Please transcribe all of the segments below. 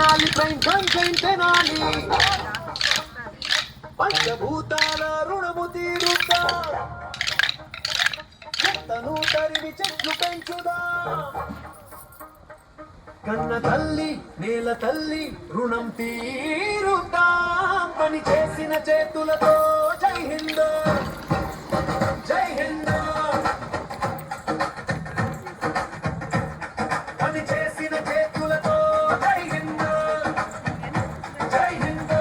తినాలి తినాలి పంచభూతాల రుణము తీరుతా తను తరివి చెట్లు పెంచుదా కన్న తల్లి నేల తల్లి రుణం తీరుతా పని చేసిన చేతులతో జై హింద్ జై హింద్ పని చేసిన చేతులతో జై హింద్ జై హింద్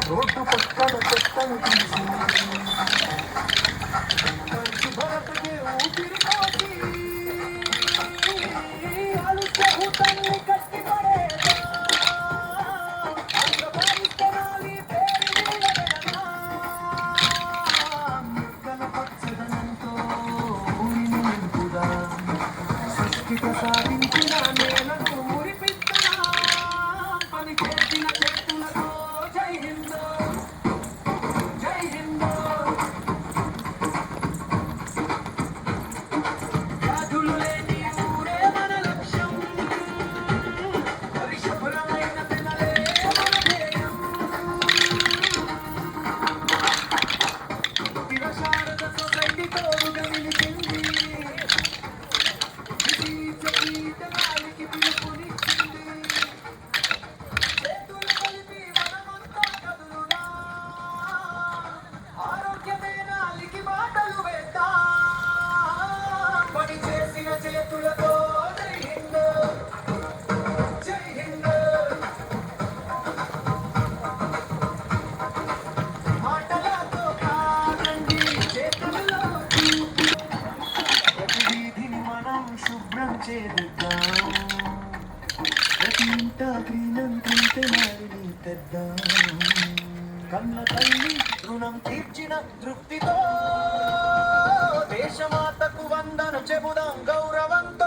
రోడ్డు పక్కన చెత్తను తీసి మంచి భరతకి ఊపిరి పోసి అలుసే భూతాన్ని కట్టి పడేదా అంగపరిస్తనాలి పేరు నిలబెడనా ముక్కల పచ్చదనంతో ఊరిని నింపుదా సృష్టిక సాధించిన నేలను మురిపిస్తనా పని చేసిన చేతులతో జై హింద్ జై హింద్ వ్యాధులు లేని ఊరే మన లక్ష్యం పరిశుభ్రమైన పిల్లలే మన ధ్యేయం శివశారద సొసైటీ తోడుగా నిలిచింది కీటకాలకి పిలుపునిచ్చింది చేతులు కలిపి మనమంతా కదులునా ఆరోగ్యమే నాలికి మాటలు వేద్దాం పని చేసిన చేతులతో జై హింద్ జై హింద్ మాటలతో కాదండి చేతుల్లో ప్రతి వీధిని మనం శుభ్రం చేద్దాం ప్రతి ఇంట క్రీనంత్రింటే మారిని తెద్దాం కన్న తల్లి రుణం తీర్చిన తృప్తితో దేశమాతకు వందన చెబుదాం గౌరవంతో